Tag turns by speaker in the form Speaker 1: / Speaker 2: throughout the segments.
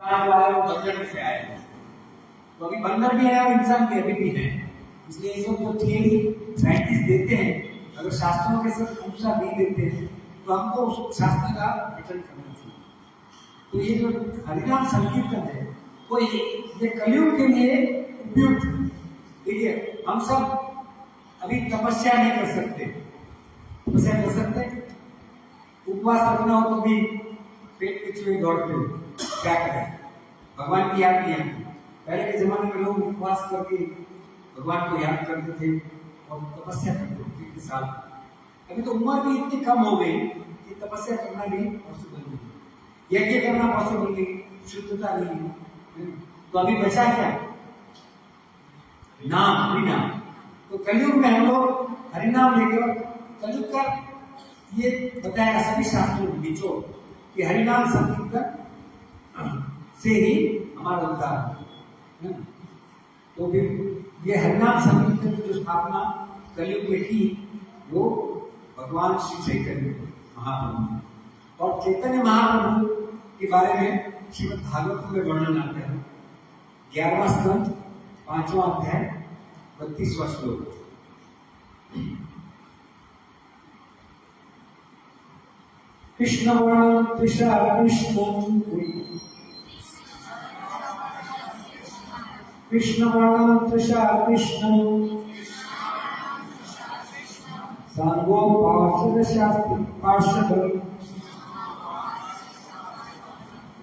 Speaker 1: जो आए वो बंदर से आए हैं। तो अभी बंदर भी है और इंसान भी अभी भी है। इसलिए ये सब जो थियरी साइंटिस्ट देते हैं, अगर शास्त्रों के सब अनुसार नहीं देते हैं तो हमको उस शास्त्र का पठन करना चाहिए। तो ये जो हरिनाम संकीर्तन है वो ये कलयुग के लिए उपयुक्त। देखिए हम सब अभी तपस्या नहीं कर सकते, तपस्या कर सकते, उपवास रखना हो तो भी पेट के चूहे दौड़ते हो, क्या करें, भगवान की याद नहीं आती। पहले के जमाने में लोग उपवास करके भगवान को याद करते थे और तपस्या करते थे के साथ। अभी तो उम्र भी इतनी कम हो गई कि तपस्या करना भी पॉसिबल नहीं, यज्ञ करना पॉसिबल नहीं, शुद्धता नहीं। तो अभी बचा क्या? नाम, हरिनाम। तो कलयुग में हम लोग हरिनाम लेकर, कलयुग का ये बताया सभी शास्त्रों में निचोड़ कि हरिनाम संकीर्तन से ही हमारा उद्धार है। तो फिर ये हरिनाम संकीर्तन की जो स्थापना कलयुग में की वो भगवान श्री चैतन्य महाप्रभु। और चैतन्य महाप्रभु के बारे में श्रीमद् भागवत में वर्णन आता है। 11वां स्कंद 5वां अध्याय 32वां श्लोक। कृष्ण वर्णम त्रिशा कृष्णम, कृष्ण वर्णम त्रिशा कृष्णम, सांगो पार्षद शास्त्र पार्षद,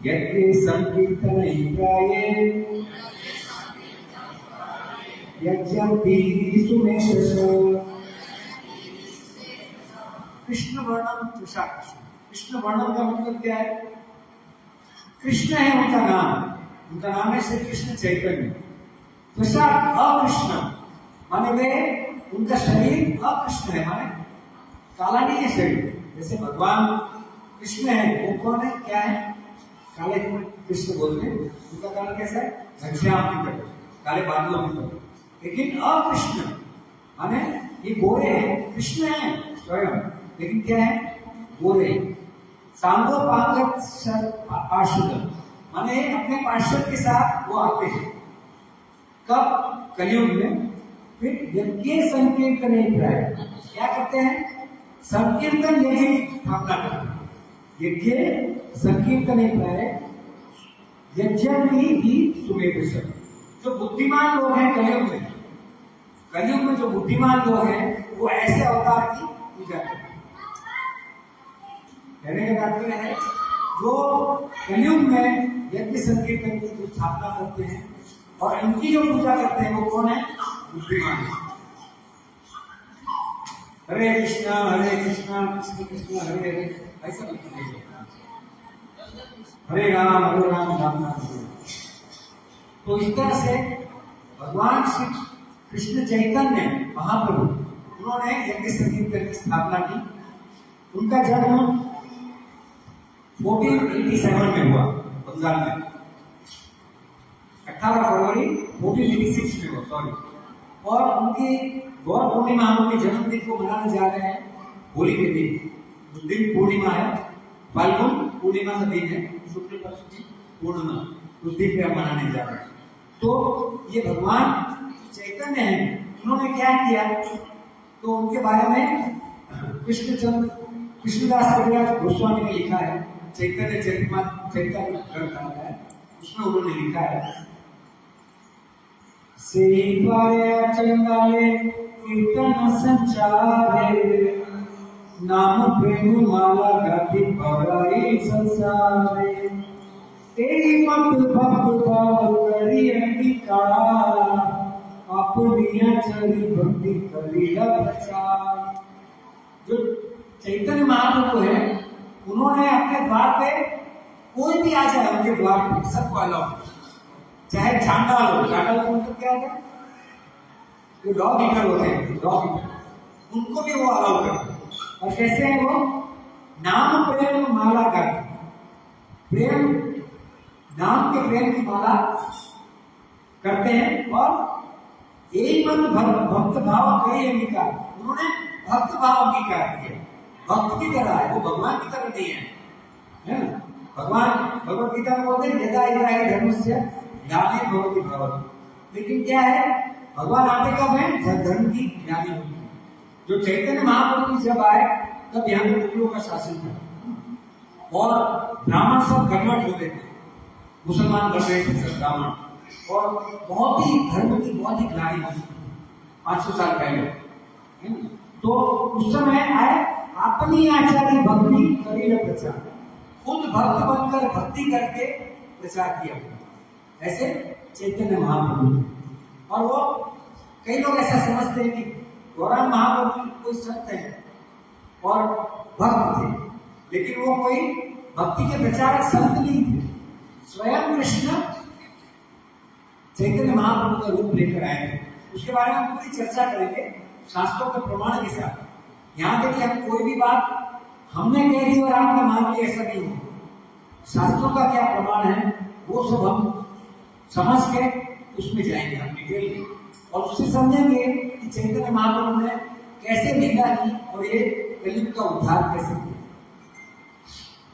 Speaker 1: यज्ञ संकीर्तन प्राये, यज्ञंति सुमेधस। कृष्ण वर्णम त्रिशा कृष्ण। कृष्ण वर्णन का मतलब क्या है? कृष्ण है उनका नाम है श्री कृष्ण चैतन्य। त्रिशा अकृष्ण माने वे, उनका शरीर अकृष्ण है, माने काला नहीं है शरीर। जैसे भगवान कृष्ण है, वो कौन है, क्या है? काले कृष्ण बोलते हैं। उनका कारण कैसा है? घनश्याम, काले बादलों में। लेकिन अकृष्ण माने ये गोरे हैं, कृष्ण है स्वयं, लेकिन क्या है? गोरे। सांगो पार्षद माने अपने पार्षद के साथ वो आते हैं। कब? कलयुग में। फिर यज्ञ संकीर्तन क्या करते हैं? संकीर्तन यज्ञ की स्थापना करते हैं। यज्ञ संकीर्तन यज्ञ भी सुमेध। जो बुद्धिमान लोग हैं कलयुग में जो बुद्धिमान लोग हैं वो ऐसे अवतार की पूजा करते हैं। कहने का तात्पर्य है जो कलयुग में यज्ञ संकीर्तन की जो स्थापना करते हैं और इनकी जो पूजा करते हैं वो कौन है? बुद्धिमान। हरे कृष्णा कृष्ण कृष्ण हरे हरे, ऐसा हरे राम राम राम। तो इस तरह से भगवान श्री कृष्ण चैतन्य महाप्रभु उन्होंने यज्ञ संकीर्तन की स्थापना की। उनका जन्म 1487 में हुआ बंगाल में। 18 फरवरी 1486 में हुआ, सॉरी। और उनकी गौर पूर्णिमा, उनके जन्मदिन को मनाने जा रहे हैं होली के दिन। उस दिन पूर्णिमा है, फाल्गुन पूर्णिमा का दिन है, शुक्ल पक्ष की पूर्णिमा, उस दिन पे हम मनाने जा रहे हैं। तो ये भगवान चैतन्य है, उन्होंने क्या किया? तो उनके बारे में कृष्णदास कविराज गोस्वामी ने लिखा है, चैतन्य चरितमृत ग्रंथ आता है, उसमें उन्होंने लिखा है, सेवाया चंदाले कीर्तन संचारे, नाम प्रेम माला गाती पौराई संसारे, तेरी मत भक्त भाव करी अंगीकार, अपनी चरी भक्ति करिया प्रचार। जो चैतन्य महाप्रभु है उन्होंने अपने द्वार पे कोई भी आ जाए उनके द्वार पे सबको अलाउ, चाहे चांडाल हो। चांडाल को मतलब क्या है? जो डॉग ईटर होते हैं, डॉग ईटर, उनको भी वो अलाउ करते हैं। और कैसे है वो? नाम प्रेम माला का प्रेम, नाम के प्रेम की माला करते हैं। और यही मन भक्त भाव कई अंगीकार, उन्होंने भक्त भाव अंगीकार किया। भक्त की तरह है, वो भगवान की तरह नहीं है, है ना? भगवान भगवत गीता में बोलते हैं यदा यदा हि धर्मस्य ग्लानिर् भवति भारत। लेकिन क्या है, भगवान आते कब है, जब धर्म की ग्लानि होती है। जो चैतन्य महाप्रभु जब आए तब यहाँ पे मुगलों का शासन था और ब्राह्मण सब कन्वर्ट होते थे, मुसलमान बन रहे थे सब ब्राह्मण, और बहुत ही धर्म की बहुत ही ग्लानि हुई 500 साल पहले। तो उस समय आए अपनी आचार्य भक्ति कबीर प्रचार, खुद भक्त बनकर भक्ति करके प्रचार किया, ऐसे चैतन्य महाप्रभु। और वो कई लोग ऐसा समझते हैं कि गौरांग महाप्रभु कोई संत है और भक्त थे, लेकिन वो कोई भक्ति के प्रचारक संत नहीं थे। स्वयं कृष्ण चैतन्य महाप्रभु का रूप लेकर आए थे। उसके बारे में हम पूरी चर्चा करेंगे शास्त्रों के प्रमाण के साथ। यहाँ देखिए, हम कोई भी बात हमने कह दी और आपने मान ली, ऐसा नहीं है। शास्त्रों का क्या प्रमाण है वो सब हम समझ के उसमें जाएंगे हम डिटेल में, और उससे समझेंगे कि चैतन्य महाप्रभु ने कैसे लीला की और ये कलयुग का उद्धार कैसे किया।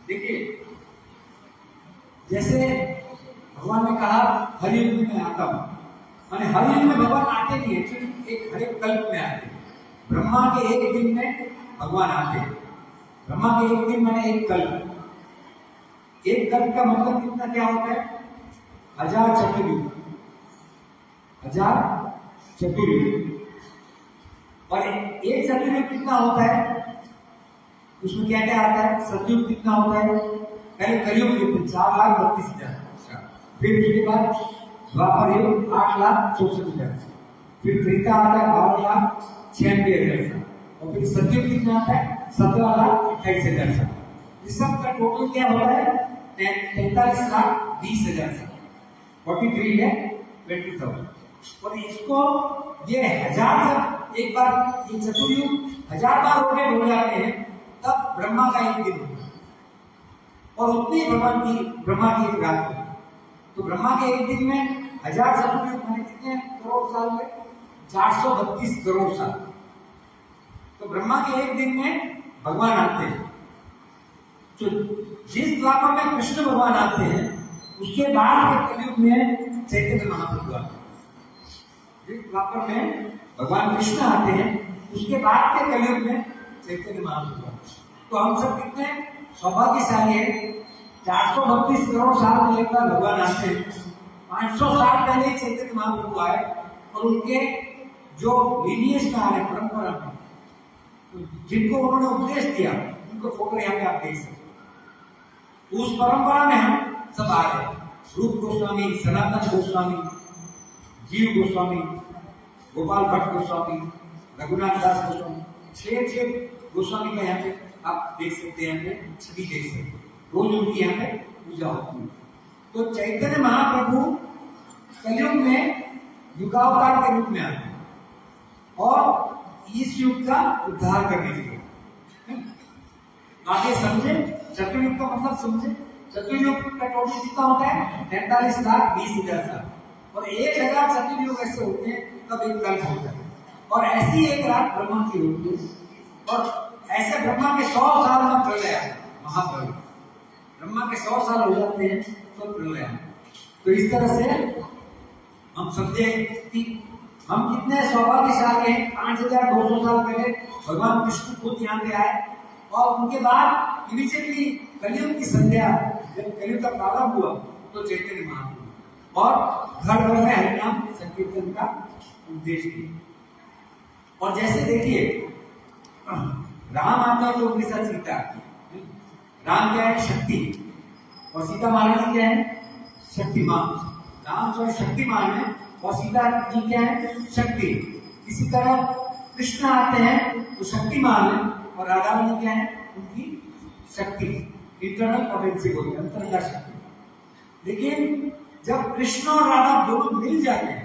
Speaker 1: देखिए, जैसे भगवान ने कहा हर युग में आता हूं, माने हर युग में भगवान आते नहीं है, एक हर एक कल्प में आते हैं। ब्रह्मा के एक दिन में भगवान आते हैं। ब्रह्मा के एक दिन माने एक कल्प। एक कल्प का मतलब कितना क्या होता है, 1000 चतुर्युग, 1000 चतुर्युग। और एक चतुर्युग कितना होता है, उसमें क्या क्या आता है, सतयुग कितना होता है, पहले कलयुग कितने 4,32,000, फिर उसके बाद द्वापर युग 8,64,000, फिर त्रेता आता है 12,96,000, और फिर सतयुग कितना आता है 17,28,000। इस सब का टोटल क्या होता है 43,20,000, 43 है 20,000। और इसको ये 1000 जब एक बार ये चतुर्युग 1000 बार रोटेट हो जाते हैं तब ब्रह्मा का एक दिन होता है, और उतनी ब्रह्मा की एक रात होती है। तो ब्रह्मा के एक दिन में 1000 चतुर्युग माने कितने करोड़ साल हुए, 432 करोड़ साल। तो ब्रह्मा के एक दिन में भगवान आते हैं। तो जिस द्वापर में कृष्ण भगवान आते हैं उसके बाद के कलयुग में चैतन्य महाप्रभु आते हैं। जिस द्वापर में भगवान कृष्ण आते हैं उसके बाद के कलयुग में चैतन्य महाप्रभु आते हैं। तो हम सब कितने सौभाग्यशाली हैं, 432 करोड़ साल में एक बार भगवान आते हैं। 500 साल पहले चैतन्य महाप्रभु आए और उनके जो लीनियज में आ रहे परंपरा में, तो जिनको उन्होंने उपदेश दिया उनको फोटो यहाँ पे आप देख सकते हो। उस परंपरा में हम सब आ रहे हैं, रूप गोस्वामी, सनातन गोस्वामी, जीव गोस्वामी, गोपाल भट्ट गोस्वामी, रघुनाथ दास गोस्वामी, 6 गोस्वामी का यहाँ पे आप देख सकते हैं, यहाँ पे छवि देख सकते हैं। रोज उनकी यहाँ पे पूजा होती है। तो चैतन्य महाप्रभु कलयुग में युगावतार के रूप में आते हैं और इस युग का उद्धार करने के लिए। आगे समझे, चतुर्युग का मतलब समझे। चतुर्युग का टोटल कितना होता है 43,20,000 साल, और 1000 चतुर्युग ऐसे होते हैं तब एक कल्प होता है। और ऐसी एक रात ब्रह्मा की होती है, और ऐसे ब्रह्मा के 100 साल में प्रलय आता है, महाप्रलय। ब्रह्मा के 100 साल हो जाते हैं तो प्रलय आता है। तो इस तरह से हम समझे कि हम कितने सौभाग्यशाली हैं। 5,200 साल पहले भगवान विष्णु खुद यहाँ पे आए, और उनके बाद इमीडिएटली कलयुग की संध्या, जब कलयुग का प्रारंभ हुआ तो चैतन्य महाप्रभु और घर घर में हरिनाम संकीर्तन का उपदेश किया। और जैसे देखिए, राम आता है तो उनके साथ सीता आती है। राम क्या है, शक्ति, और सीता महारानी क्या है, शक्तिमान। राम जो है शक्तिमान है और सीता जी क्या है, शक्ति। इसी तरह कृष्ण आते हैं तो शक्तिमान है, और राधा रानी क्या है, उनकी शक्ति, इंटरनल पोटेंसी बोलते हैं, अंतरंगा शक्ति। लेकिन जब कृष्ण और राधा दोनों मिल जाते हैं,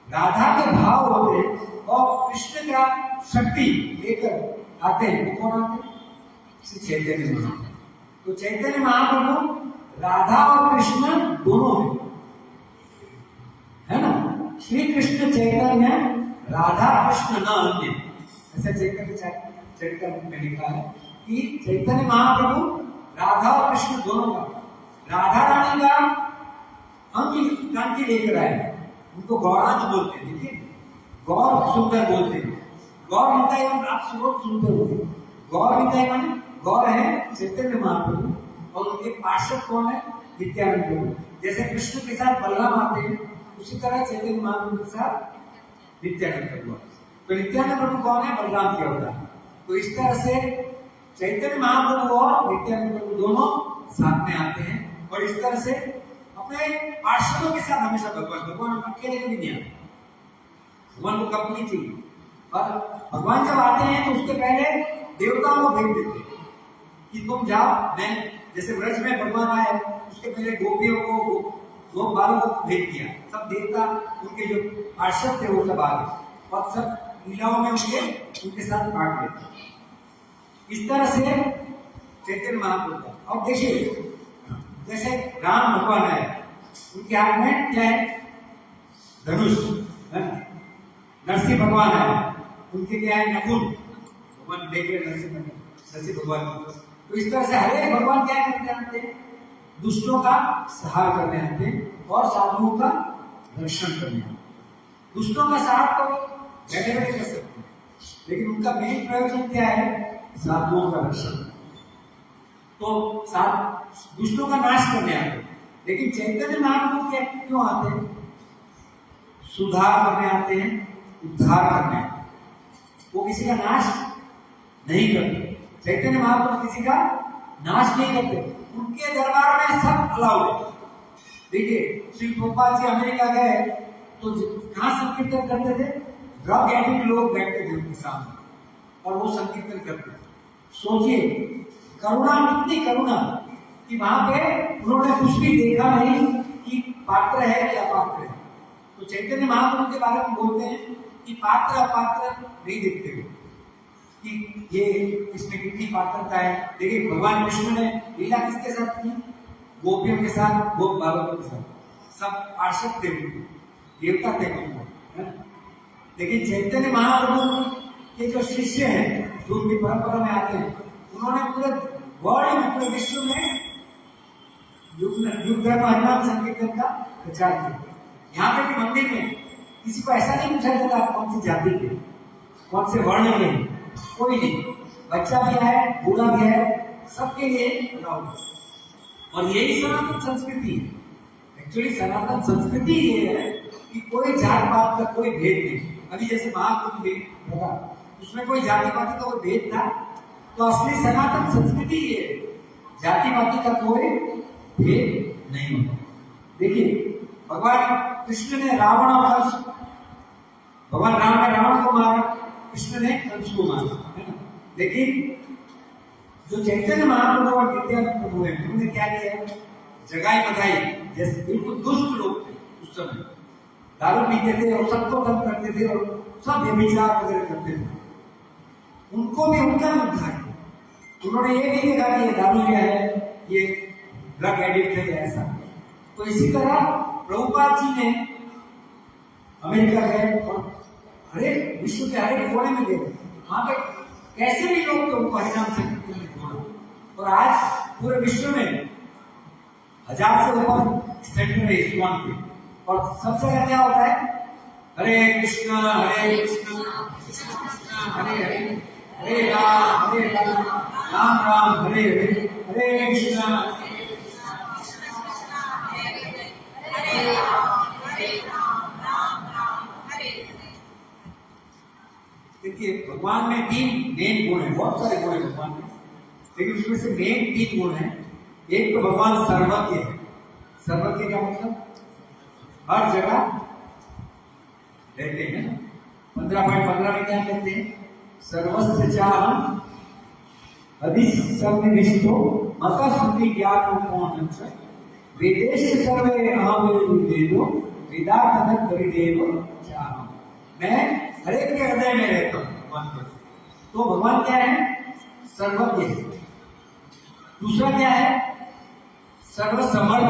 Speaker 1: राधा के भाव होते हैं और कृष्ण का शक्ति लेकर आते हैं, वो कौन आते हैं, श्री चैतन्य महाप्रभु। तो चैतन्य महाप्रभु राधा और कृष्ण दोनों है ना। श्री कृष्ण चैतन्य राधा कृष्ण न अन्य, ऐसा चैतन्य चरित्र में लिखा है कि चैतन्य महाप्रभु राधा और कृष्ण दोनों का। राधा रानी का अंक क्रांति लेकर आए, उनको गौरांग बोलते हैं। देखिए गौर सुंदर बोलते हैं, गौर निताई आप सुबह सुनते हो। गौर निताई माने गौर है चैतन्य महाप्रभु और उनके पार्षद कौन है? नित्यानंद प्रभु। जैसे कृष्ण के साथ बलराम आते हैं, उसी तरह चैतन्य महाप्रभु के साथ नित्यानंद प्रभु। तो नित्यानंद प्रभु कौन है? बलराम के अवतार। तो इस तरह से चैतन्य महाप्रभु और नित्यानंद प्रभु दोनों साथ में आते हैं और इस तरह से अपने पार्षदों के साथ हमेशा भगवान अकेले भी नहीं आते। भगवान को कंपनी चाहिए और भगवान जब आते हैं तो उसके पहले देवताओं को भेज देते हैं कि तुम जाओ। मैं जैसे व्रज में भगवान आए, उसके पहले गोपियों को गोप बालों को भेज दिया। सब देवता उनके जो पार्षद थे वो सब आ गए और सब लीलाओं में उनके साथ बांट लेते। इस तरह से चैतन्य महाप्रभु। अब देखिए जैसे राम भगवान है, उनके हाथ में क्या है? धनुष। नरसिंह भगवान है, उनके क्या है? नकुल। भगवान देख रहे नरसिंह भगवान। तो इस तरह से हर एक भगवान क्या करते आते हैं? दुष्टों का संहार करने आते हैं और साधुओं का रक्षण करने आते हैं। दुष्टों का संहार तो बैठे बैठे कर सकते हैं, लेकिन उनका मेन प्रयोजन क्या है? साधुओं का रक्षण। तो दुष्टों का नाश करने आते हैं। लेकिन चैतन्य महाप्रभु क्या क्यों आते हैं? सुधार करने आते हैं, उद्धार करने आते हैं। वो किसी का नाश नहीं करते। चैतन्य महाप्रभु किसी का नाश नहीं करते, उनके दरबार में सब अलाउड है। देखिए श्री प्रभुपाद जी अमेरिका गए तो कहाँ संकीर्तन करते थे? ड्रग एडिक्ट लोग बैठते थे उनके सामने और वो संकीर्तन करते थे। सोचिए करुणा, कितनी करुणा कि वहां पे उन्होंने कुछ भी देखा नहीं कि पात्र है या अपात्र है। तो चैतन्य महाप्रभु के बारे में बोलते हैं कि पात्र अपात्र नहीं देखते हुए कि ये इसमें कितनी पात्रता है। देखिए भगवान कृष्ण ने लीला किसके साथ की? गोपियों के साथ, गोप बालकों के साथ। सब पार्षद थे, देवता थे भगवान। लेकिन चैतन्य महाप्रभु के जो शिष्य हैं, जो उनकी परंपरा में आते हैं, उन्होंने पूरे वर्ल्ड में, पूरे विश्व में युग हरिनाम संकीर्तन का प्रचार किया। यहाँ पे भी मंदिर में किसी को ऐसा नहीं पूछा जाता आप कौन सी जाति के, कौन से वर्ण के, कोई नहीं। बच्चा भी है, बूढ़ा भी है, सबके लिए अलाउड है। और यही सनातन संस्कृति है। एक्चुअली सनातन संस्कृति ये है कि कोई जात पात का कोई भेद नहीं। अभी जैसे महाकुंभ भी होगा, उसमें कोई जाति पाति का कोई भेद था, तो असली सनातन संस्कृति ये है, जाति पाति का कोई भेद नहीं होता। देखिए भगवान कृष्ण ने रावण और कंस, भगवान राम ने रावण को मारा, कृष्ण ने कंस को मारा, है ना। लेकिन जो चैतन्य महाप्रभु और नित्यानंद प्रभु है, उन्होंने क्या किया? जगाई बधाई। जैसे बिल्कुल दुष्ट लोग थे उस समय, दारू पीते थे और सबको तंग करते थे और सब व्यभिचार वगैरह करते थे, उनको भी उनका उद्धार किया। उन्होंने ये नहीं देखा कि ये दारू क्या है, ये ड्रग एडिक्ट है ऐसा। तो इसी तरह प्रभुपाद जी ने अमेरिका गए और हर एक विश्व के हर एक कोने में गए, वहां पे कैसे भी लोग तो उनको हरिनाम संकीर्तन में जोड़ा। और आज पूरे विश्व में 1000 से ऊपर सेंटर है इस्कॉन के, और सब जगह क्या होता है? हरे कृष्णा हरे कृष्णा कृष्ण कृष्णा हरे हरे, हरे राम राम राम हरे हरे, हरे कृष्णा। देखिए भगवान में 3 मेन गुण है, बहुत सारे गुण है भगवान में, लेकिन उसमें से मेन 3 गुण है। एक तो भगवान सर्वज्ञ है। सर्वज्ञ का मतलब हर जगह रहते हैं। 15.15 में क्या कहते हैं? सर्वस्य चाहं अधिसन्निविष्टो मता स्मृति ज्ञानोपमं च वेदेश सर्वे अहम वेदो वेदार्थं परिदेव चाहं। मैं हर एक के हृदय में रहता हूँ भगवान पर। तो भगवान क्या है? सर्वज्ञ है। दूसरा क्या है? सर्वसमर्थ।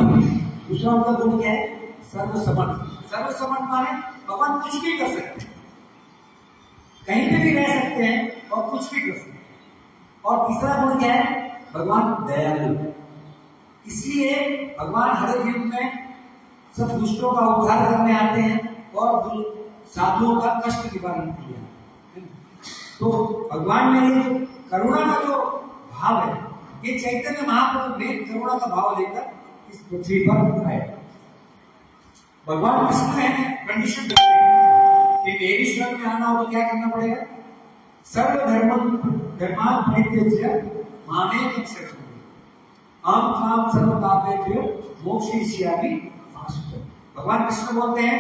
Speaker 1: दूसरा उनका गुण क्या है? सर्वसमर्थ। सर्वसमर्थ माने भगवान कुछ भी कर सकते हैं, कहीं पे भी रह सकते हैं और कुछ भी कर सकते हैं। और तीसरा गुण क्या है? भगवान दयालु, इसलिए भगवान हर एक युग में सब दुष्टों का उद्धार करने आते हैं और साधुओं का कष्ट निवारण किया। तो भगवान ने करुणा का जो भाव है, ये चैतन्य महाप्रभु ने करुणा का भाव लेकर इस पृथ्वी पर आए। भगवान कृष्ण ने कंडीशन कि मेरी शरण में आना हो तो क्या करना पड़ेगा? सर्वधर्म धर्मान परित्यज्य मामेकं शरणं अहं त्वां सर्वपापेभ्यो मोक्षयिष्यामि मा शुचः। भगवान कृष्ण बोलते हैं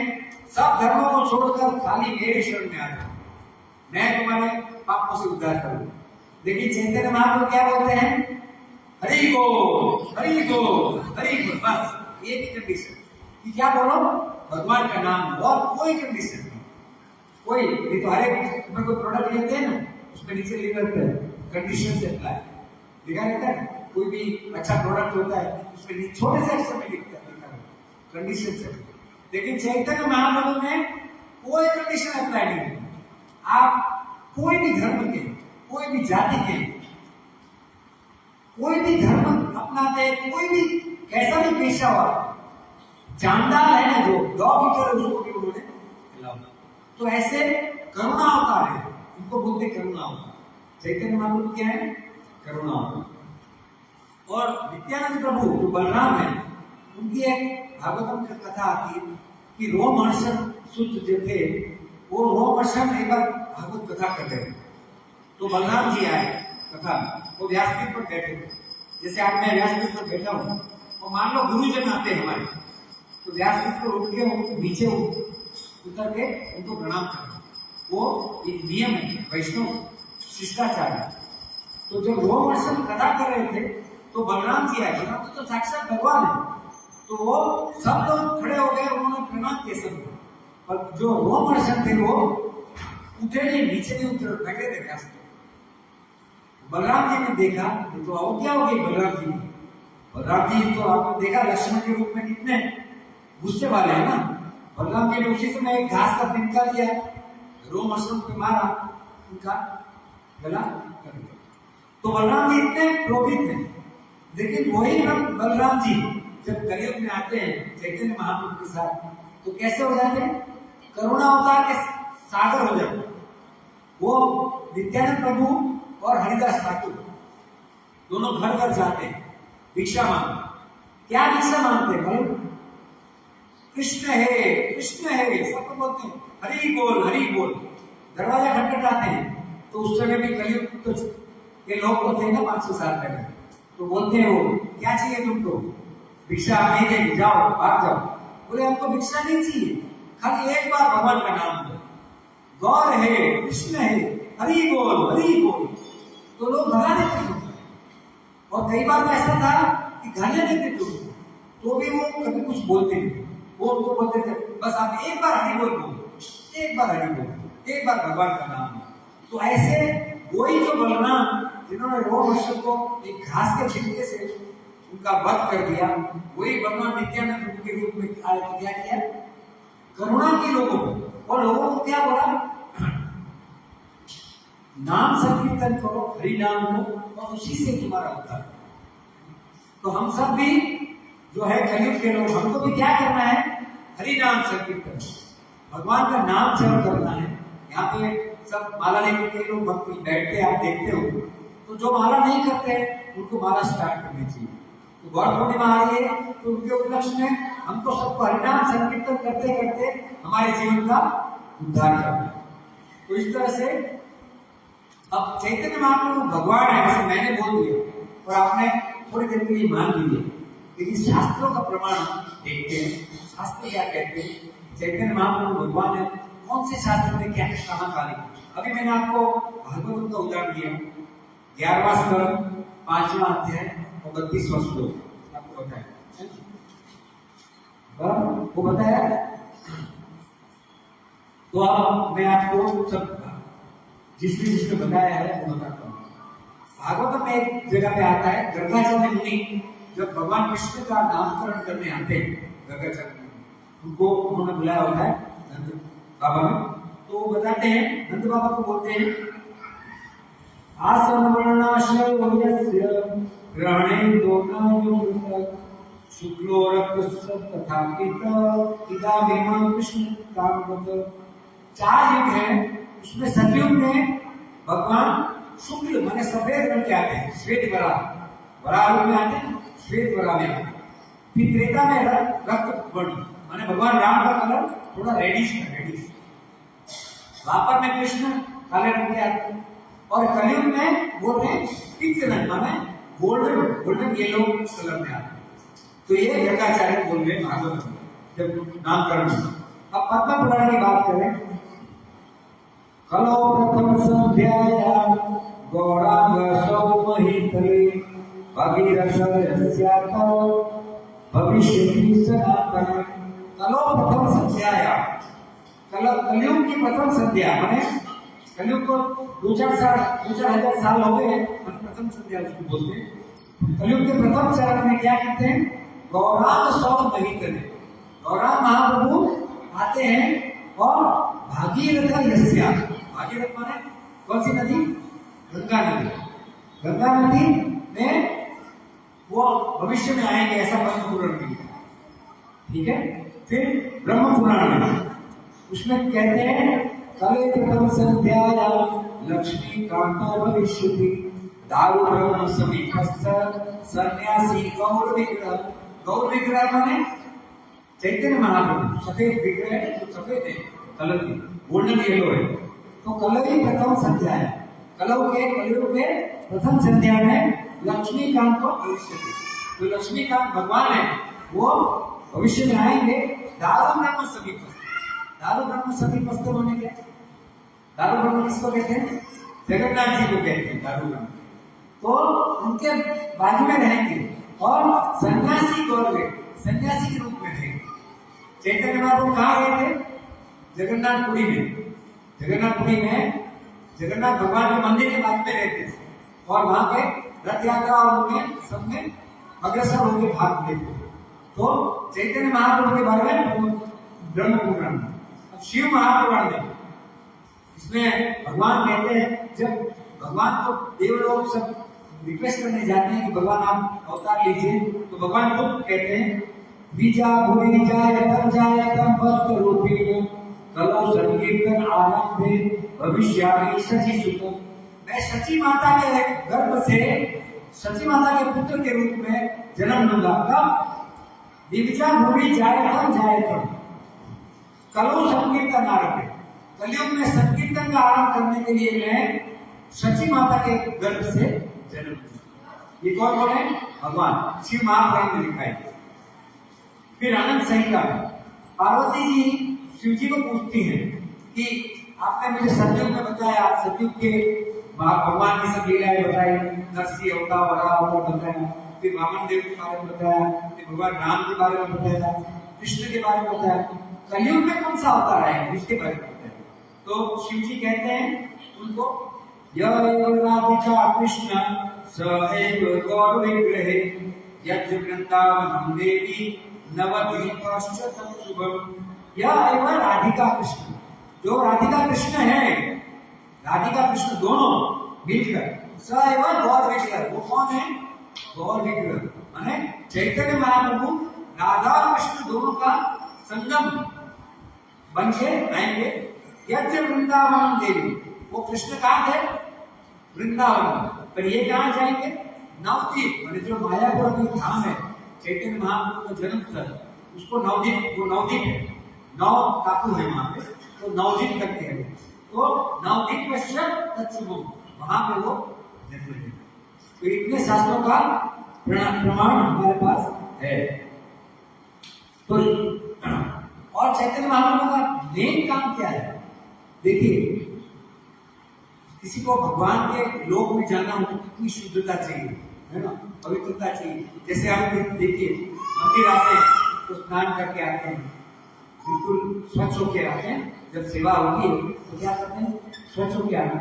Speaker 1: सब धर्मों को छोड़कर खाली मेरी शरण में आ जाओ, मैं तुम्हारे पापों से उद्धार करूंगा। लेकिन चैतन्य महाप्रभु क्या बोलते हैं? हरि बोल हरि बोल हरि बोल, बस एक ही कंडीशन कि क्या बोलो? भगवान का नाम, और कोई कंडीशन नहीं। कोई ये तो हर एक में कोई प्रोडक्ट लेते हैं ना, उसमें नीचे लिखा रहता है कंडीशन से अप्लाई, लिखा रहता है ना। कोई भी अच्छा प्रोडक्ट होता है उसमें छोटे से अक्षर में लिखा है कंडीशन से। लेकिन चैतन्य महाप्रभु में कोई कंडीशन अप्लाई नहीं होती। आप कोई भी धर्म के, कोई भी जाति के, कोई भी धर्म अपनाते, कोई भी कैसा भी पेशा हुआ, जानदार है ना, जो डॉग ईटर उसको भी उन्होंने खिलाया। तो ऐसे करुणा अवतार है, इनको बोलते करुणा अवतार। चैतन्य महाप्रभु क्या है? करुणा अवतार। और नित्यानंद प्रभु जो बलराम है, उनकी एक भागवतम की कथा आती है कि रोमहर्षण सूत जो थे, वो रोमहर्षण एक बार भागवत कथा कर रहे थे। तो बलराम जी आए कथा, वो व्यासपीठ पर बैठे थे। जैसे आज मैं व्यासपीठ पर बैठा हूँ और मान लो गुरुजन आते हैं हमारे, तो व्यासपीठ पर उठ के उनको नीचे उतर के उनको प्रणाम करना, वो एक नियम है, वैष्णव शिष्टाचार है। तो जब रोमहर्षण कथा कर रहे थे तो बलराम जी आए। बलराम तो साक्षात भगवान है, तो वो सब लोग खड़े हो गए, उन्होंने प्रणाम किए सब। और जो रोमहर्षण थे वो उठे नहीं, नीचे नहीं उतर, बैठे थे व्यास। बलराम जी ने देखा तो अब क्या हो गई बलराम जी? बलराम जी तो आपने देखा लक्ष्मण के रूप में कितने गुस्से वाले हैं ना। बलराम जी ने उसी समय एक घास का तिनका लिया, रोमहर्षण पे मारा, उनका गला कर दिया। तो बलराम जी इतने क्रोधित हैं। लेकिन वही बलराम जी जब कलयुग में आते हैं चैतन्य महाप्रभु के साथ, तो कैसे हो जाते हैं? करुणा अवतार के सागर हो जाते हैं। वो नित्यानंद प्रभु और हरिदास ठाकुर दोनों घर घर जाते हैं, भिक्षा मांगते। क्या भिक्षा मांगते हैं भाई? कृष्ण है सब बोलते हैं, हरि बोल। दरवाजा खटखटाते हैं। तो उस समय भी कलयुग तो ये लोग होते हैं ना 500 साल पहले, तो बोलते हैं वो क्या चाहिए तुमको? भिक्षा नहीं देंगे, जाओ भाग जाओ। बोले हमको भिक्षा नहीं चाहिए, खाली एक बार भगवान का नाम लो, गौर है, कृष्ण है, हरि बोल। तो लोग भगा देते हैं। और कई बार तो ऐसा था कि गालियां देते थे, तो भी वो कभी कुछ बोलते नहीं। वो उनको बोलते थे बस आप एक बार हरि बोल बोलो, एक बार भगवान का नाम लो। तो ऐसे वही जो बलराम जिन्होंने रोमहर्षण को एक घास के छिलके से उनका वध कर दिया, वही बलराम नित्यानंद के रूप में आए। क्या किया? करुणा की लोगों को, और लोगों को क्या बोला? नाम संकीर्तन करो, हरि नाम लो, और उसी से तुम्हारा उद्धार। तो हम सब भी जो है कलयुग के लोग, हमको भी क्या करना है? हरि नाम संकीर्तन, भगवान का नाम चरण करना है। यहाँ पे सब माला लेके के लोग भक्ति बैठते, आप देखते हो। तो जो माला नहीं करते उनको माला स्टार्ट करनी चाहिए। तो गौर पूर्णिमा आ रही है, तो उनके उपलक्ष्य में हमको सबको हरिनाम संकीर्तन करते करते हमारे जीवन का उद्धार करना है। तो इस तरह से अब चैतन्य महाप्रभु भगवान है, जैसे मैंने बोल दिया और आपने थोड़ी देर के लिए मान लिए, लेकिन शास्त्रों का प्रमाण देखते हैं। शास्त्र क्या कहते हैं? चैतन्य महाप्रभु भगवान है, कौन से शास्त्र में क्या कहा लिखा? अभी मैंने आपको भागवत का उदाहरण दिया, 11वां स्कंद 5वां अध्याय और 32वां श्लोक आपको बताया, वो बताया। तो अब मैं आपको सब जिसने बताया है वो बताता हूँ। भागवत में एक जगह पे आता है, गर्गाचार्य मुनि जब भगवान कृष्ण का नामकरण करने आते हैं, गर्गाचार्य उनको उन्होंने बुलाया होता है नंद बाबा में। तो वो बताते हैं, नंद बाबा को बोलते हैं आसनवर्णाश्रय ग्रहणे दोनायुक्त शुक्लो रक्त तथा पित्त इदानीम कृष्ण कामवत। 4 युग है, उसमें सतयुग में भगवान शुक्ल माने सफेद रंग के आते हैं, श्वेत वराह रूप में आते हैं, श्वेत वराह में आते हैं। फिर त्रेता में रक्त वर्ण माने भगवान राम का कलर थोड़ा रेडिश है। द्वापर में कृष्ण काले रंग के आते हैं और कलयुग में वो थे पिंक रंग माने गोल्डन येलो कलर में आते हैं। तो ये गर्गाचार्य बोल रहे भागवत में जब नामकरण। अब पद्म पुराण की बात करें। कलो प्रथम संध्यायां गौरांग सौमहितले भगीरथ यस्यातो भविष्यति सनातन। कलो प्रथम संध्यायां, कलयुग की प्रथम संध्या माने कलयुग को 2-4 हजार साल हो गए, प्रथम संध्या उसको बोलते हैं। कलयुग के प्रथम चरण में क्या कहते हैं? गौरांग सौमहितले, गौरांग महाप्रभु आते हैं और भागीरथ यस्या, भागीरथ माने कौन सी नदी? गंगा नदी। गंगा नदी में वो भविष्य में आएंगे, ऐसा ब्रह्म पुराण में। ठीक है, फिर ब्रह्म पुराण में उसमें कहते हैं कले प्रथम संध्याया लक्ष्मी कांता भविष्यति दारु ब्रह्म समीपस्थ सन्यासी गौर विग्रह। गौर विग्रह माने चैतन्य महाप्रभु, सफेद विग्रह है, तो सफेद है कलर की, गोल्डन येलो है। तो कलर ही प्रथम संध्या है। कलयुग के प्रथम संध्या में लक्ष्मीकांत को भविष्य। तो लक्ष्मीकांत भगवान है, वो भविष्य में आएंगे। दारु ब्रह्म समीपस्थ, दारु ब्रह्म समीपस्थ होने के, दारु ब्रह्म किसको कहते हैं? जगन्नाथ जी को कहते हैं दारु ब्रह्म। तो उनके बाजू में रहेंगे और सन्यासी गौर, सन्यासी के रूप में रहेंगे। चैतन्य महाप्रभु कहाँ गए थे? जगन्नाथपुरी में। जगन्नाथपुरी में जगन्नाथ भगवान के मंदिर के बाद में रहते थे और वहां पे रथ यात्रा और उनमें सब में अग्रसर होकर भाग लेते थे। तो चैतन्य महाप्रभु के बारे में ब्रह्म पुराण। अब शिव महापुराण में इसमें भगवान कहते हैं, जब भगवान को देवलोक सब रिक्वेस्ट करने जाते हैं कि भगवान आप अवतार लीजिए, तो भगवान खुद कहते हैं बीजा भूमि जायतम भक्त रूपेण कलो संकीर्तन आरंभे भविष्यामि शची सुत। मैं शची माता के गर्भ से शची माता के पुत्र के रूप में जन्म लूंगा। कब? दिविजा भूमि जायतम कलो संकीर्तन आरंभे, कलयुग में संकीर्तन का आरंभ करने के लिए मैं शची माता के गर्भ से जन्म लूंगा। ये कौन बोले? भगवान शिव महापुराण में लिखा है। फिर आनंद संहिता में पार्वती जी शिव जी को पूछती हैं कि आपने मुझे सतयुग में बताया, सतयुग के भगवान की सब लीलाएं बताई, नरसिंह अवतार, वराह अवतार बताया, फिर वामन देव के बारे में बताया, फिर भगवान राम के बारे में बताया, कृष्ण के बारे में बताया। कलयुग में कौन सा अवतार आएगा उसके बारे में बताया। तो शिव जी कहते हैं उनको, यह राधिका कृष्ण स एव गौर विग्रहे यज्ञ वृंदावन देवी नवद्वीपाश्च तत्शुभम। यह एवं राधिका कृष्ण, जो राधिका कृष्ण है, राधिका कृष्ण दोनों मिलकर स एवं गौर विग्रह। वो कौन है? गौर विग्रह माने चैतन्य महाप्रभु राधा और कृष्ण दोनों का संगम बन के आएंगे। यज्ञ वृंदावन देवी, वो कृष्ण कहाँ थे? वृंदावन। पर ये कहाँ जाएंगे? नवद्वीप माने जो मायापुर में धाम है, चैतन्य महाप्रभु का जन्म स्थल, उसको नवद्वीप, वो नवद्वीप है, 9 टापू है वहां पे, तो नवद्वीप करते हैं। तो नवद्वीप वहां पे वो जन्म लेंगे। तो इतने शास्त्रों का प्रमाण हमारे पास है। तो और चैतन्य महाप्रभु का मेन काम क्या है? देखिए, किसी को भगवान के लोक में जाना हो तो कितनी शुद्धता चाहिए, है ना, पवित्रता चाहिए। जैसे आप देखिए मंदिर आते हैं तो स्नान करके आते हैं, बिल्कुल स्वच्छ होके आते हैं। जब सेवा होगी तो क्या करते हैं? स्वच्छ होके आना,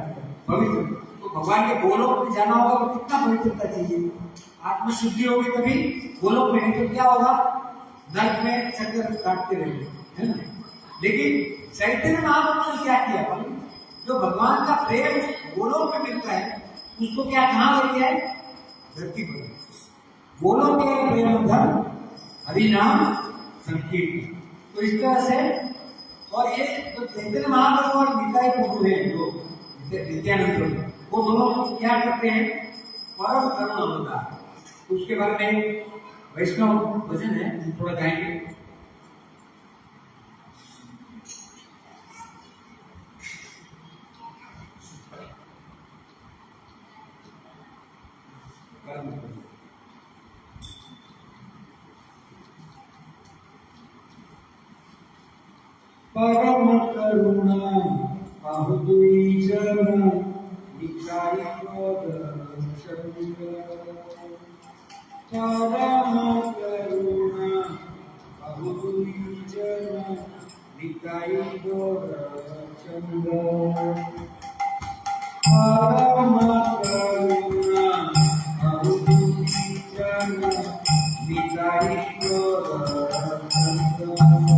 Speaker 1: पवित्र। तो भगवान के गोलोक में जाना होगा तो कितना पवित्रता चाहिए, आत्मशुद्धि होगी तभी गोलोक में। तो क्या होगा? नर्क में चक्कर काटते रहेंगे, है ना। लेकिन चैतन्य महाप्रभु ने क्या किया? जो भगवान का प्रेम गोलोक में मिलता है उसको क्या कहाँ लेके आए? धरती पर, बोलोगे प्रेम धन हरि नाम संकीर्तन। तो इस तरह से, और ये जो चैतन्य महाप्रभु और निताई प्रभु है जो नित्यानंद प्रभु, वो दोनों क्या करते हैं, परम करुणा होता है। उसके बारे में वैष्णव भजन है, हम थोड़ा गाएंगे। परम करुणा पाहु दुई जन निकाय पद चंद्र। परम करुणा पाहु दुई जन निकाय पद चंद्र। परम करुणा पाहु दुई जन निकाय पद चंद्र।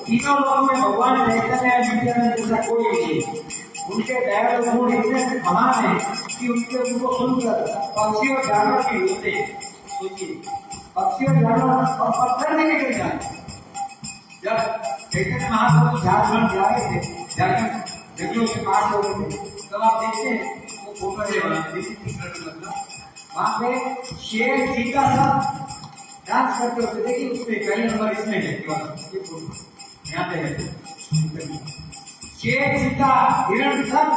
Speaker 1: तीनों लोगों में भगवान चैतन्य नित्यानंद जैसा कोई नहीं। उनके दयालु गुण इतने महान है कि उनके उनको सुनकर पक्षी और जानवर भी होते हैं। सोचिए, पक्षी और जानवर और पत्थर भी निकल जाए। जब चैतन्य महाप्रभु झारखंड जा रहे थे, झारखंड जंगलों से पास हो रहे थे, तब आप देखते हैं वो फोटो मतलब वहां पे शेर चीता सब डांस करते होते। देखिए उसमें पहले नंबर इसमें है, यहाँ पे है शेर चीता हिरण सब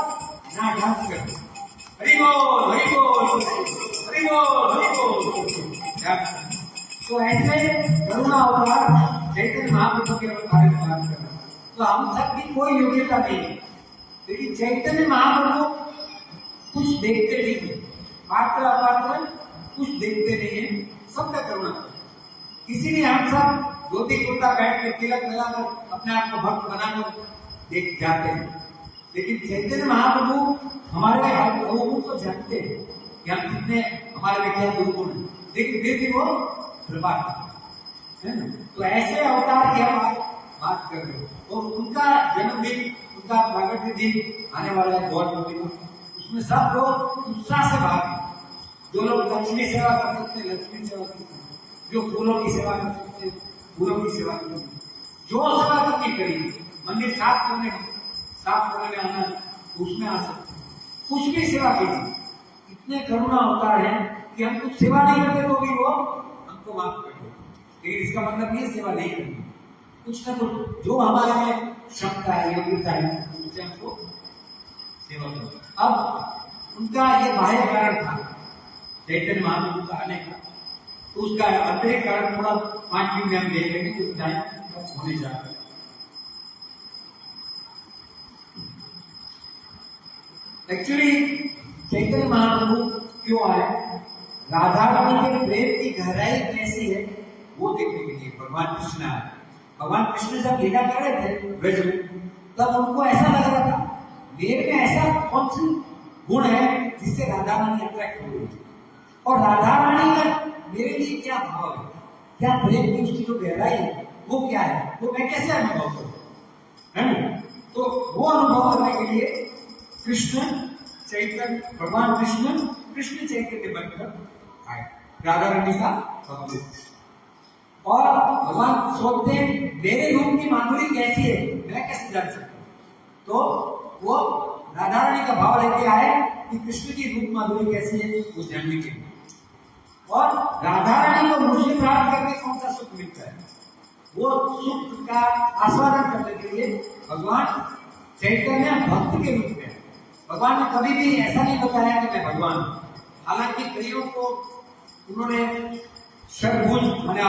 Speaker 1: यहाँ डांस करते। हरि बोल हरि बोल हरि बोल हरि बोल। तो ऐसे करुणा अवतार चैतन्य महाप्रभु के बारे में बात कर रहे हैं। तो हम सब की कोई योग्यता नहीं है, लेकिन चैतन्य महाप्रभु देखते नहीं है, पात्र अपात्र कुछ देखते नहीं है, सबका करुणा। इसीलिए हम सब धोती कुर्ता पहन के तिलक लगाकर अपने आप को भक्त बनाकर देख जाते हैं। लेकिन चैतन्य महाप्रभु हमारे लोगों को जानते हैं कि हम कितने हमारे में क्या दुर्गुण है, लेकिन फिर भी वो कृपा है ना। तो ऐसे अवतार की हम आज बात कर रहे हैं और उनका जन्मदिन, उनका प्रगट दिन आने वाला है गौर पूर्णिमा। उसमें सब लोग उत्साह से भाग, जो लोग लक्ष्मी सेवा कर सकते हैं लक्ष्मी सेवा कर सकते हैं, जो फूलों की सेवा कर सकते हैं फूलों की सेवा कर सकते हैं, जो सेवा करनी करिए, मंदिर साफ करने में आना उसमें आ सकते हैं, कुछ भी सेवा कीजिए। इतने करुणा अवतार है कि हम कुछ सेवा नहीं करते तो भी वो हमको माफ कर दे, लेकिन इसका मतलब ये सेवा नहीं करनी, कुछ ना कुछ जो हमारे में क्षमता है योग्यता है उससे हमको सेवा करो। अब उनका ये बाह्य कारण था चैतन्य महाप्रभु का आने का, तो उसका अतिरिक्त कारण थोड़ा 5 मिनट में हम देख लेंगे कि टाइम होने जा रहा है। एक्चुअली चैतन्य महाप्रभु क्यों आए, राधा रानी के प्रेम की गहराई कैसी है वो देखने के लिए भगवान कृष्ण आए। भगवान कृष्ण जब लीला कर रहे थे ब्रज में, तब उनको ऐसा लग रहा था मेरे में ऐसा कौन सी गुण है जिससे राधा रानी अट्रैक्ट हो रही है, और राधा रानी का मेरे लिए क्या भाव है, क्या प्रेम की उसकी जो गहराई है वो क्या है, वो मैं कैसे अनुभव करूं, है ना। तो वो अनुभव करने के लिए कृष्ण चैतन्य, भगवान कृष्ण चैतन्य बनकर आए, राधा रानी का भक्त। और भगवान सोचते हैं मेरे रूप की माधुरी कैसी है, मैं कैसे जान सकता हूँ, तो वो राधा रानी का भाव लेके आए कि कृष्ण की रूप माधुरी कैसी है वो जानने के लिए। और राधा रानी को मुझे प्राप्त करके कौन सा सुख मिलता है, वो सुख का आस्वादन करने के लिए भगवान चैतन्य भक्त के रूप में। भगवान ने कभी भी ऐसा नहीं बताया कि मैं भगवान हूं, हालांकि कईयों को उन्होंने षडभुज माने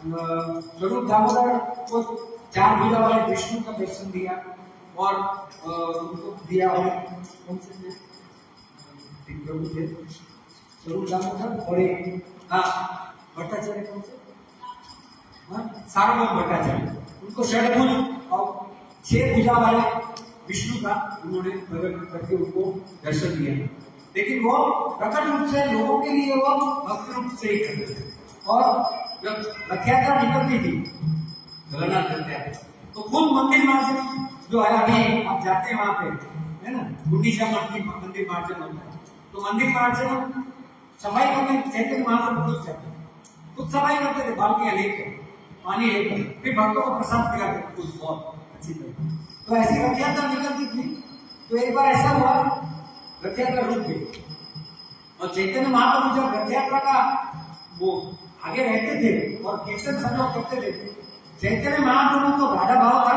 Speaker 1: स्वरूप दामोदर को 4 भुजा वाले विष्णु का दर्शन दिया और उनको दिया, और कौन से प्रभु थे स्वरूप दामोदर और एक भट्टाचार्य, कौन से सार्वभौम भट्टाचार्य, उनको षडभुज और 6 भुजा वाले विष्णु का उन्होंने प्रकट करके उनको दर्शन दिया। लेकिन वो प्रकट रूप से लोगों के लिए वो भक्त रूप से ही करते थे। और जब रथ यात्रा निकलती थी जगन्नाथ करते हैं तो खुद मंदिर मार्जन जो है, अभी आप जाते हैं वहां पे, है ना, गुंडीचा मंदिर मार्जन होता है, तो मंदिर मार्जन सफाई करने चैतन्य महाप्रभु खुद जाते हैं, खुद सफाई करते थे, बाल्टियां लेकर पानी लेकर, फिर भक्तों को प्रसाद खिलाते थे खुद बहुत अच्छी तरह। तो ऐसी रथ यात्रा निकलती थी, तो एक बार ऐसा हुआ रथ यात्रा रुक गई, और चैतन्य महाप्रभु जब रथ यात्रा का वो आगे रहते थे और कीर्तन सब लोग करते थे, चैतन्य महाप्रभु को गाढ़ा भाव था,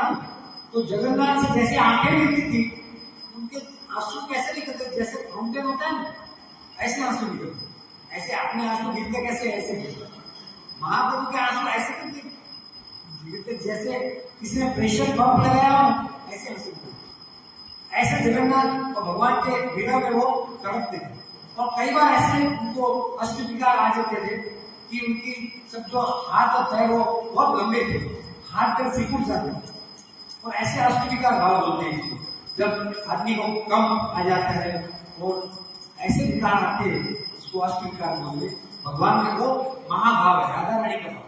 Speaker 1: तो जगन्नाथ से जैसे आंखें मिलती थी उनके आंसू कैसे निकलते, जैसे फाउंटेन होता है ना ऐसे आंसू निकलते, ऐसे अपने आंसू गिरते कैसे, ऐसे गिरते महाप्रभु के आंसू ऐसे गिरते जैसे किसी ने प्रेशर पंप लगाया हो, ऐसे आंसू गिरते। ऐसे जगन्नाथ और भगवान के वीरा में वो तड़पते थे, और कई बार ऐसे उनको अष्ट विकार आ जाते थे कि उनकी सब जो हाथ और पैर वो बहुत लंबे थे, हाथ पैर सिकुड़ जाते थे, और ऐसे अष्ट विकार भाव बोलते हैं इसको, जब आदमी को कम आ जाता है और ऐसे विकार आते हैं उसको अष्ट विकार बोलते। भगवान में वो महाभाव है, राधा रानी का भाव,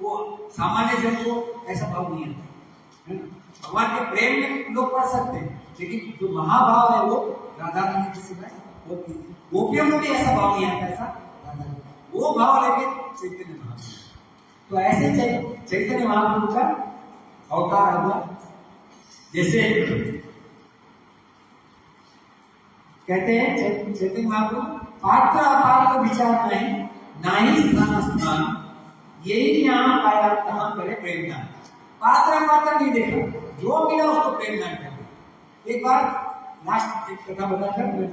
Speaker 1: वो सामान्य जन को ऐसा भाव नहीं आता है। भगवान के प्रेम में लोग पढ़ सकते हैं, लेकिन जो महाभाव है वो राधा रानी के सिवाय गोपियों को भी ऐसा भाव नहीं आता, ऐसा राधा रानी वो भाव लेके चैतन्य महाप्रभु। तो ऐसे चैतन्य महाप्रभु का अवतार हुआ, जैसे कहते हैं चैतन्य महाप्रभु पात्र अपात्र विचार नहीं, ना ही स्थान स्थान, यही यहाँ पाया तहाँ करे प्रेमदान। पात्र अपात्र नहीं देखा, जो मिला उसको प्रेमदान कर। एक बार लास्ट एक कथा बताकर मैं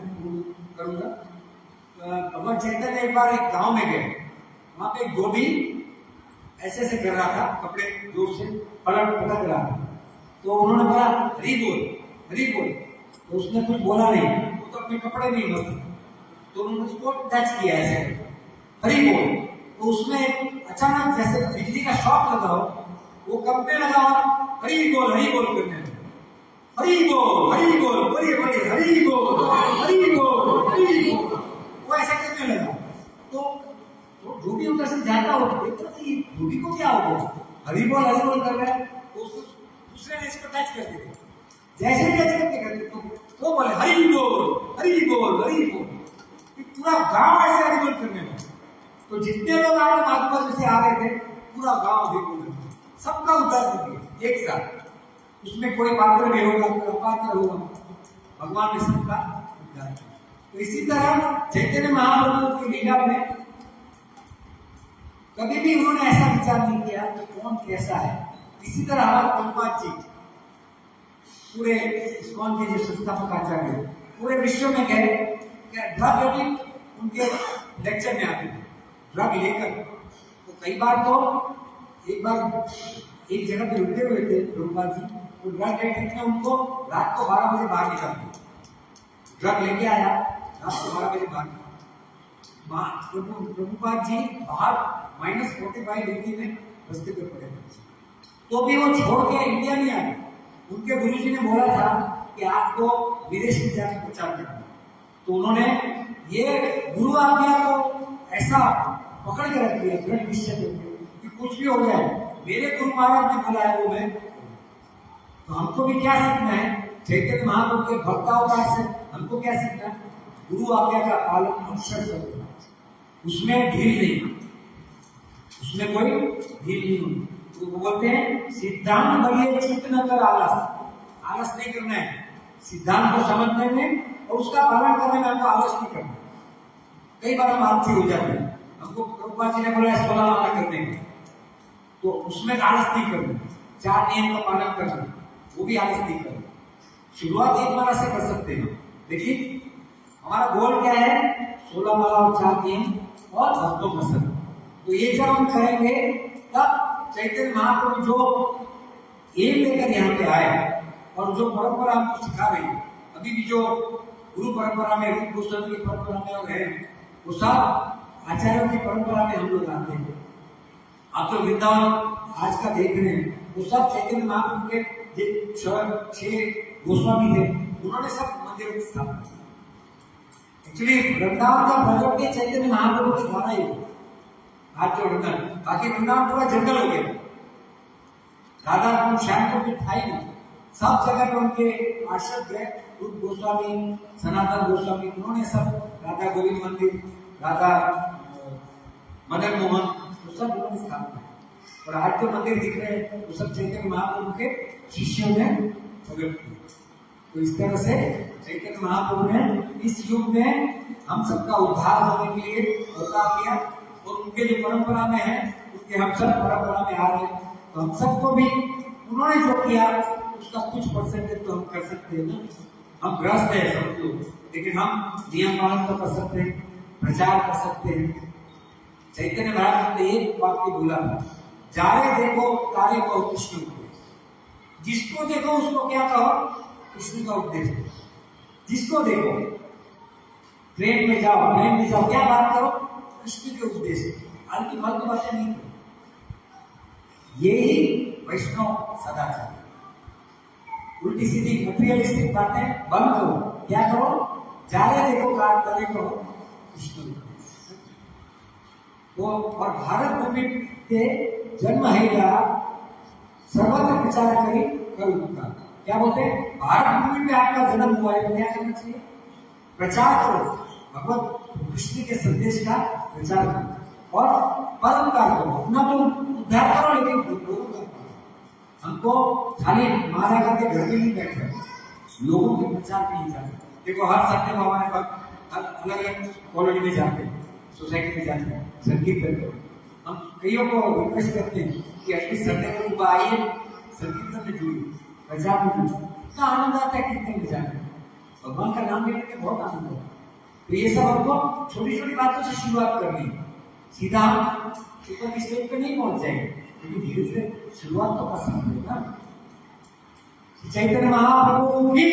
Speaker 1: करूंगा। भगवान चैतन्य एक बार एक गांव में गए, वहां पे एक धोबी ऐसे ऐसे कर रहा था, कपड़े जोर से पटक रहा था, तो उन्होंने बोला हरी बोल हरी बोल, तो उसने कुछ बोला नहीं, तो अपने कपड़े नहीं मस्त, तो उन्होंने उसको टच किया ऐसे, हरि बोल। तो उसमें अचानक जैसे बिजली का शॉक लगा हो, वो कंपने लगा और हरि बोल करने लगा, हरि बोल, बोलिए बोलिए, हरि बोल, हरि बोल, हरि बोल, वो ऐसा करने लगा। तो जो भी उधर से जाता हो देखता था ये धोबी को क्या हो गया, हरि बोल कर रहा है, तो दूसरे ने इसको टच कर दिया। जैसे टच करते तो वो बोले हरि बोल, हरि बोल, हरि बोल, पूरा गांव ऐसे हरि बोल करने लगा। तो जितने लोग आगे आजू से आ रहे थे, पूरा गांव हरि बोल, सबका उद्धार कर दिया एक साथ। उसमें कोई पात्र नहीं होगा, कोई अपात्र होगा, भगवान ने सबका उद्धार किया। तो इसी तरह चैतन्य महाप्रभु की लीला में कभी भी उन्होंने ऐसा विचार नहीं किया कि कौन कैसा है। इसी तरह हमारे प्रभुपाद जी पूरे इस्कॉन के जो संस्थापक आचार्य पूरे विश्व में गए, ड्रग एडिक्ट उनके लेक्चर में आते थे, ड्रग लेकर। तो कई बार तो एक जगह पे रुके हुए थे प्रभुपाद जी, तो ड्रग एडिक्ट ने उनको रात को 12 बजे बाहर निकाल दिया, ड्रग लेके आया, रात को 12 बजे बाहर। प्रभुपाद जी बाहर -45 डिग्री में रस्ते पे पड़े, तो भी वो छोड़ के इंडिया नहीं आए। उनके गुरुजी ने बोला था कि आपको विदेश में जाकर प्रचार करना, तो उन्होंने ये गुरु आज्ञा को ऐसा पकड़ के रख दिया, दृढ़ निश्चय करके कि कुछ भी हो जाए, मेरे गुरु महाराज ने बोला है वो मैं। तो हमको भी क्या सीखना है, चैतन्य महाप्रभु के भक्तावतार से हमको क्या सीखना है, गुरु आज्ञा का पालन अवश्य करना, उसमें ढील नहीं, उसमें कोई ढील नहीं। तो बोलते हैं सिद्धांत बढ़िए चित्त न कर आलस नहीं करना है, सिद्धांत को समझने में और उसका पालन करने में हमको आलस नहीं करना। कई बार हम आलसी हो जाते हैं, हमको प्रभुपाद जी ने बोला 16 माला करने का, तो उसमें आलस नहीं करना, 4 नियम का पालन करना, वो भी आलस नहीं करना। शुरुआत 1 माला से कर सकते हैं, लेकिन हमारा गोल क्या है, 16 माला और 4 नियम और भक्तों का संग। तो ये जब हम करेंगे तब चैतन्य महाप्रभु जो एम लेकर यहाँ पे आए और जो परंपरा हमको सिखा रही है, अभी भी जो गुरु परंपरा में, रूप गोस्वामी की परंपरा में लोग हैं, वो सब आचार्यों की परंपरा में हम लोग आते हैं। आप तो वृंदावन आज का देख रहे हैं, वो सब चैतन्य महाप्रभु के 6 गोस्वामी थे, उन्होंने सब मंदिरों की स्थापना की। एक्चुअली वृंदावन का प्रकट चैतन्य महाप्रभु के द्वारा ही आज जो वृंदावन, बाकी वृंदावन पूरा जंगल हो गया, राधा कुंड श्याम कुंड था ही नहीं, सब जगह पर उनके पार्षद गए, रूप गोस्वामी, सनातन गोस्वामी, उन्होंने सब राधा गोविंद मंदिर, राधा मदन मोहन, तो सब उन्होंने स्थापना। और आज जो मंदिर दिख रहे हैं वो सब चैतन्य महाप्रभु के शिष्यों ने प्रकट किए। तो इस तरह से चैतन्य महाप्रभु ने इस युग में हम सबका उद्धार होने के लिए अवतार किया, और उनके जो परंपरा में है उसके हम सब परंपरा में आ रहे हैं। तो हम सबको भी उन्होंने जो किया उसका कुछ परसेंटेज तो हम कर सकते हैं ना, हम ग्रस्त है सब लोग, लेकिन हम नियम पालन तो कर सकते हैं, प्रचार कर सकते हैं। चैतन्य महाराज ने एक वाक्य बोला था, जारे देखो तारे को कृष्ण उपदेश, जिसको देखो उसको क्या कहो, कृष्ण का उपदेश। जिसको देखो, ट्रेन में जाओ, प्लेन में जाओ, क्या बात करो, कृष्ण के उपदेश, हल्की फालतू बातें नहीं करो। यही वैष्णव सदाचार, उल्टी सीधी मटेरियलिस्टिक बातें बंद करो, क्या करो, जारे देखो तारे कहो कृष्ण। तो और भारत भूमि के जन्म है सर्वत्र प्रचार करी करूंगा, क्या बोलते हैं, भारत भूमि में आपका जन्म हुआ है तो क्या करना चाहिए, प्रचार करो, भगवत कृष्ण के संदेश का प्रचार करो और परोपकार करो, अपना तो उद्धार करो लेकिन लोगों का। हमको खाली मारा करके घर में नहीं बैठे, लोगों के प्रचार के लिए जाते। देखो हर संडे को हमारे पास अलग अलग कॉलोनी में जाते हैं, सोसाइटी में जाते हैं, संगीत करते हैं। हम कईयों को रिक्वेस्ट करते हैं कि एटलीस्ट संडे को सुबह आइए, संकीर्तन में जुड़िए, प्रचार में जुड़िए। इतना आनंद आता है कीर्तन में जाने, भगवान का नाम लेने में बहुत आनंद है। तो ये सब हमको छोटी छोटी बातों से शुरुआत करनी है, सीधा हम ऊपर की स्टेज पे नहीं पहुंच जाएंगे, लेकिन धीरे धीरे शुरुआत तो कर सकते हैं ना। चैतन्य महाप्रभु की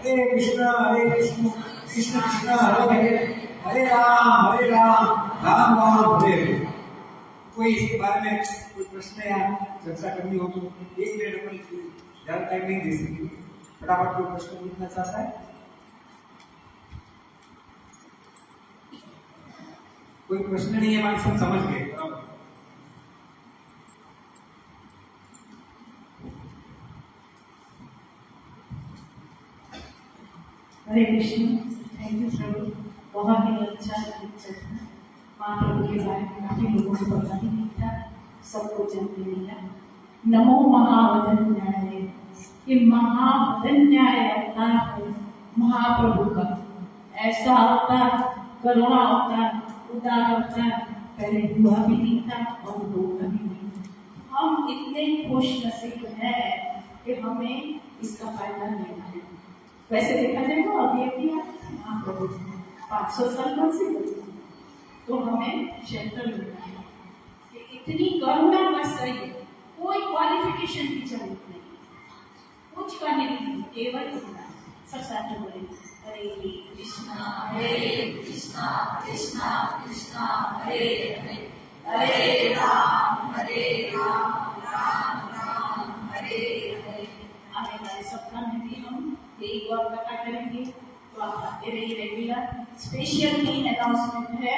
Speaker 1: हरे कृष्ण कृष्ण कृष्ण हरे हरे, हरे राम राम राम हरे हरे। कोई इसके बारे में कोई प्रश्न या चर्चा करनी हो तो 1 मिनट अपन ज्यादा टाइम नहीं दे सकते, फटाफट कोई प्रश्न पूछना चाहता है? कोई प्रश्न नहीं है, मान सब समझ गए।
Speaker 2: हरे कृष्ण। थैंक यू प्रभु, बहुत ही अच्छा लेक्चर था। महाप्रभु के बारे में काफी लोगों को पता ही नहीं था, सबको जानते नहीं था। नमो महावदन्याय, कि महावदन्याय अवतार है महाप्रभु का। ऐसा अवतार, करुणा अवतार, उदार अवतार पहले हुआ भी नहीं था और होगा भी नहीं। हम इतने खुश नसीब हैं कि हमें इसका फायदा लेना है। वैसे देखा जाए तो अभी अभी महाप्रभु 500 साल बाद से तो हमें शेल्टर मिलना है कि इतनी करुणा बस रही है, कोई क्वालिफिकेशन की जरूरत नहीं, कुछ करने की नहीं, केवल करुणा। सब साथ में बोले हरे कृष्णा कृष्णा कृष्णा हरे हरे, हरे राम राम राम हरे हरे। आने वाले सप्ताह में भी हम यही गौर कथा करेंगे, तो आप आते रहिए रेगुलर। स्पेशल भी अनाउंसमेंट है,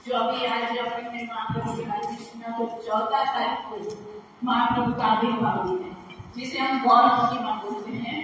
Speaker 2: जो अभी आज अपने महाप्रभु के बारे में सुना, तो 14 तारीख को महाप्रभु का आविर्भाव दिन है, जिसे हम गौर पूर्णिमा बोलते हैं।